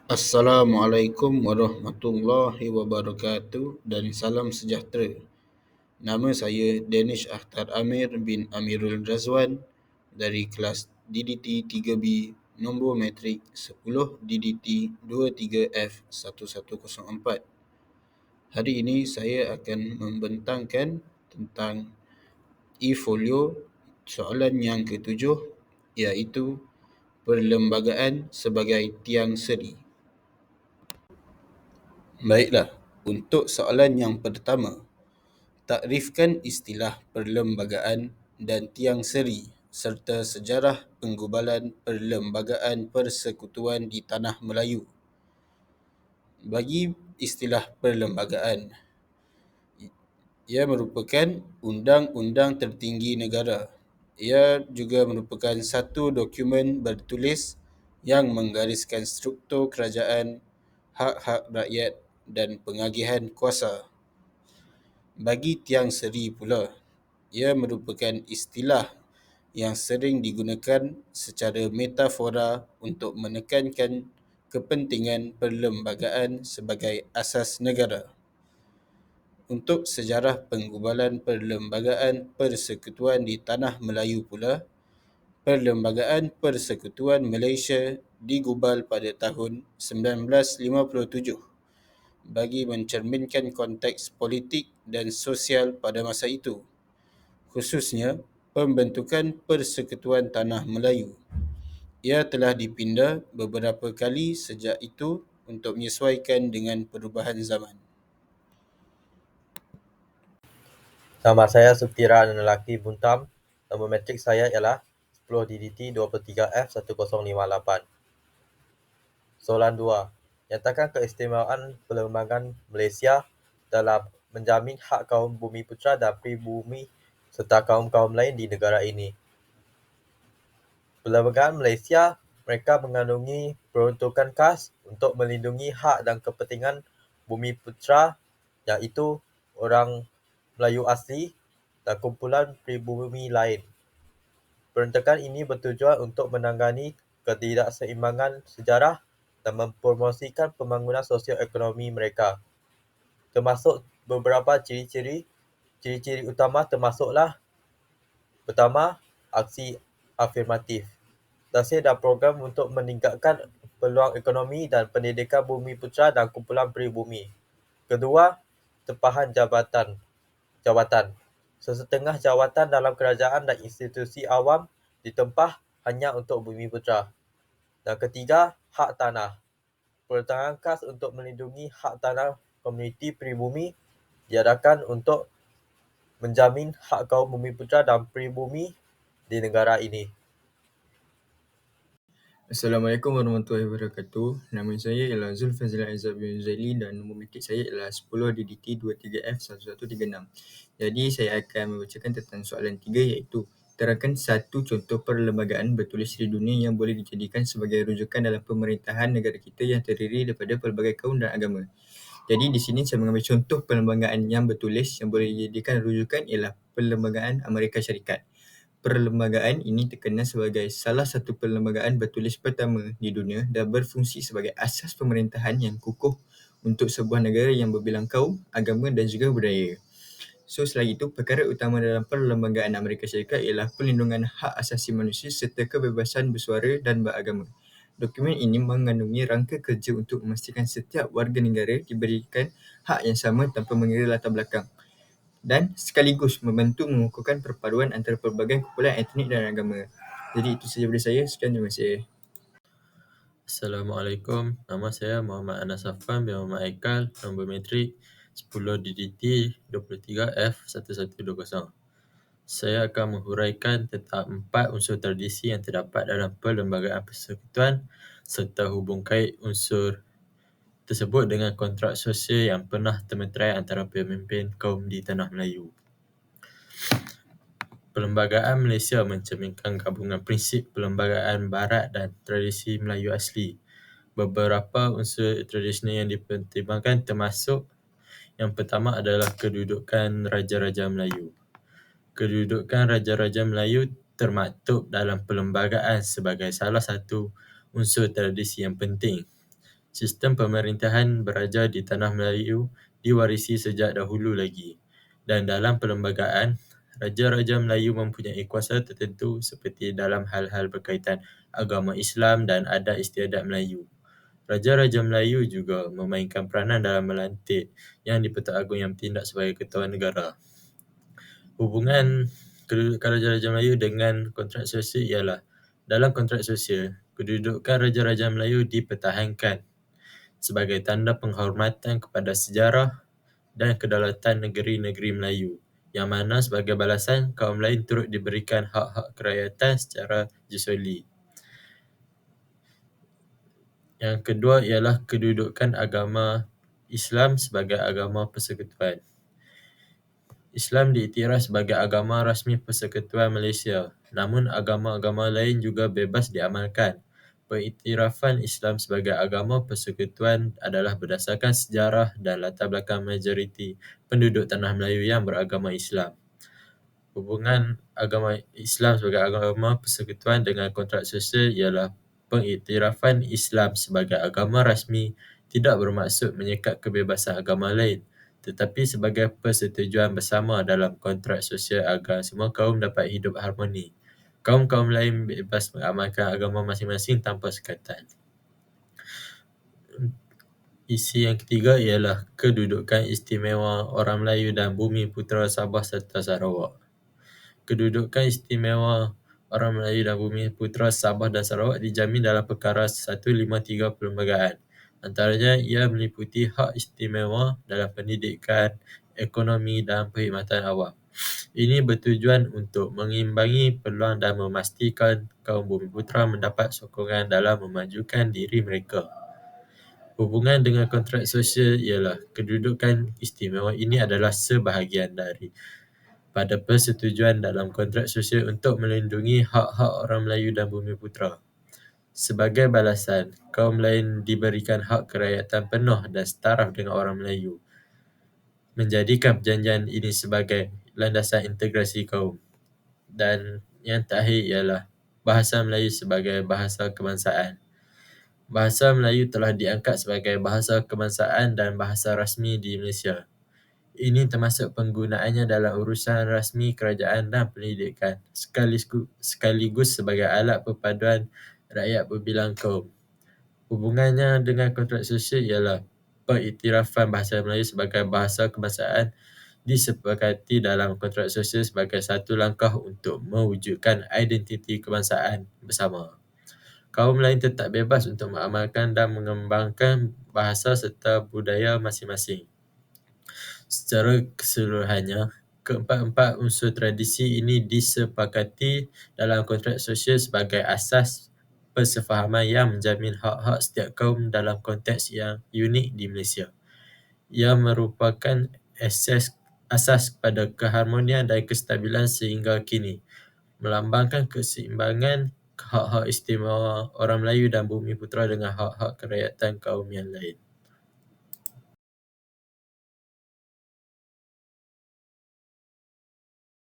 Assalamualaikum warahmatullahi wabarakatuh dan salam sejahtera. Nama saya Danish Akhtar Amir bin Amirul Razwan dari kelas DDT 3B nombor matrik 10 DDT 23F1104. Hari ini saya akan membentangkan tentang e-folio soalan yang ketujuh, iaitu perlembagaan sebagai tiang seri. Baiklah, untuk soalan yang pertama, takrifkan istilah perlembagaan dan tiang seri serta sejarah penggubalan perlembagaan persekutuan di tanah Melayu. Bagi istilah perlembagaan, ia merupakan undang-undang tertinggi negara. Ia juga merupakan satu dokumen bertulis yang menggariskan struktur kerajaan, hak-hak rakyat dan pengagihan kuasa. Bagi tiang seri pula, ia merupakan istilah yang sering digunakan secara metafora untuk menekankan kepentingan perlembagaan sebagai asas negara. Untuk sejarah penggubalan perlembagaan persekutuan di tanah Melayu pula, Perlembagaan Persekutuan Malaysia digubal pada tahun 1957 bagi mencerminkan konteks politik dan sosial pada masa itu, khususnya pembentukan Persekutuan Tanah Melayu. Ia telah dipinda beberapa kali sejak itu untuk menyesuaikan dengan perubahan zaman. Nama saya Suktira Lelaki Buntam. Nombor matrik saya ialah 10 DDT 23F1058. Soalan 2. Nyatakan keistimewaan Perlembagaan Malaysia dalam menjamin hak kaum Bumiputera dan Pribumi serta kaum-kaum lain di negara ini. Perlembagaan Malaysia, mereka mengandungi peruntukan khas untuk melindungi hak dan kepentingan Bumiputera, iaitu orang Melayu asli dan kumpulan pribumi lain. Peruntukan ini bertujuan untuk menangani ketidakseimbangan sejarah dan mempromosikan pembangunan sosio-ekonomi mereka. Termasuk beberapa ciri-ciri. Ciri-ciri utama termasuklah: pertama, aksi afirmatif. Dasar dan program untuk meningkatkan peluang ekonomi dan pendidikan Bumiputera dan kumpulan pribumi. Kedua, tempahan jawatan. Sesetengah jawatan dalam kerajaan dan institusi awam ditempah hanya untuk Bumiputera. Dan ketiga, hak tanah. Peruntukan khas untuk melindungi hak tanah komuniti pribumi diadakan untuk menjamin hak kaum Bumiputera dan pribumi di negara ini. Assalamualaikum warahmatullahi wabarakatuh. Nama saya ialah Zulfazil Aizat bin Zaili dan nombor matrik saya ialah 10 DDT 23F1136. Jadi saya akan membacakan tentang soalan 3, iaitu terangkan satu contoh perlembagaan bertulis di dunia yang boleh dijadikan sebagai rujukan dalam pemerintahan negara kita yang terdiri daripada pelbagai kaum dan agama. Jadi di sini saya mengambil contoh perlembagaan yang bertulis yang boleh dijadikan rujukan ialah Perlembagaan Amerika Syarikat. Perlembagaan ini terkenal sebagai salah satu perlembagaan bertulis pertama di dunia dan berfungsi sebagai asas pemerintahan yang kukuh untuk sebuah negara yang berbilang kaum, agama dan juga budaya. So, selain itu, perkara utama dalam Perlembagaan Amerika Syarikat ialah perlindungan hak asasi manusia serta kebebasan bersuara dan beragama. Dokumen ini mengandungi rangka kerja untuk memastikan setiap warga negara diberikan hak yang sama tanpa mengira latar belakang, dan sekaligus membantu mengukuhkan perpaduan antara pelbagai kumpulan etnik dan agama. Jadi itu sahaja dari saya. Sekian, terima kasih. Assalamualaikum, nama saya Muhammad Anas Safwan bin Muhammad Aikal, nombor matrik 10 DDT 23F1120. Saya akan menghuraikan tentang 4 unsur tradisi yang terdapat dalam perlembagaan persekutuan serta hubung kait unsur tersebut dengan kontrak sosial yang pernah termeterai antara pemimpin kaum di tanah Melayu. Perlembagaan Malaysia mencerminkan gabungan prinsip perlembagaan barat dan tradisi Melayu asli. Beberapa unsur tradisional yang dipertimbangkan termasuk: yang pertama adalah kedudukan Raja-Raja Melayu. Kedudukan Raja-Raja Melayu termaktub dalam perlembagaan sebagai salah satu unsur tradisi yang penting. Sistem pemerintahan beraja di tanah Melayu diwarisi sejak dahulu lagi. Dan dalam perlembagaan, raja-raja Melayu mempunyai kuasa tertentu seperti dalam hal-hal berkaitan agama Islam dan adat istiadat Melayu. Raja-raja Melayu juga memainkan peranan dalam melantik yang di-Pertuan Agong yang bertindak sebagai ketua negara. Hubungan kedudukan Raja-Raja Melayu dengan kontrak sosial ialah dalam kontrak sosial, kedudukan Raja-Raja Melayu dipertahankan sebagai tanda penghormatan kepada sejarah dan kedaulatan negeri-negeri Melayu, yang mana sebagai balasan kaum lain turut diberikan hak-hak kerakyatan secara jusoli. Yang kedua ialah kedudukan agama Islam sebagai agama persekutuan. Islam diiktiraf sebagai agama rasmi Persekutuan Malaysia, namun agama-agama lain juga bebas diamalkan. Pengiktirafan Islam sebagai agama persekutuan adalah berdasarkan sejarah dan latar belakang majoriti penduduk tanah Melayu yang beragama Islam. Hubungan agama Islam sebagai agama persekutuan dengan kontrak sosial ialah pengiktirafan Islam sebagai agama rasmi tidak bermaksud menyekat kebebasan agama lain, tetapi sebagai persetujuan bersama dalam kontrak sosial agar semua kaum dapat hidup harmoni. Kaum-kaum lain bebas mengamalkan agama masing-masing tanpa sekatan. Isi yang ketiga ialah kedudukan istimewa orang Melayu dan Bumi Putera Sabah serta Sarawak. Kedudukan istimewa orang Melayu dan Bumi Putera Sabah dan Sarawak dijamin dalam Perkara 153 Perlembagaan. Antaranya, ia meliputi hak istimewa dalam pendidikan, ekonomi dan perkhidmatan awam. Ini bertujuan untuk mengimbangi peluang dan memastikan kaum Bumi Putera mendapat sokongan dalam memajukan diri mereka. Hubungan dengan kontrak sosial ialah kedudukan istimewa ini adalah sebahagian dari pada persetujuan dalam kontrak sosial untuk melindungi hak-hak orang Melayu dan Bumi Putera. Sebagai balasan, kaum lain diberikan hak kerakyatan penuh dan setaraf dengan orang Melayu. Menjadikan perjanjian ini sebagai landasan integrasi kaum. Dan yang terakhir ialah bahasa Melayu sebagai bahasa kebangsaan. Bahasa Melayu telah diangkat sebagai bahasa kebangsaan dan bahasa rasmi di Malaysia. Ini termasuk penggunaannya dalam urusan rasmi kerajaan dan pendidikan, sekaligus sebagai alat perpaduan rakyat berbilang kaum. Hubungannya dengan kontrak sosial ialah pengiktirafan bahasa Melayu sebagai bahasa kebangsaan disepakati dalam kontrak sosial sebagai satu langkah untuk mewujudkan identiti kebangsaan bersama. Kaum lain tetap bebas untuk mengamalkan dan mengembangkan bahasa serta budaya masing-masing. Secara keseluruhannya, keempat-empat unsur tradisi ini disepakati dalam kontrak sosial sebagai asas persefahaman yang menjamin hak-hak setiap kaum dalam konteks yang unik di Malaysia. Ia merupakan asas kepada keharmonian dan kestabilan sehingga kini, melambangkan keseimbangan hak-hak istimewa orang Melayu dan Bumi Putera dengan hak-hak kerakyatan kaum yang lain.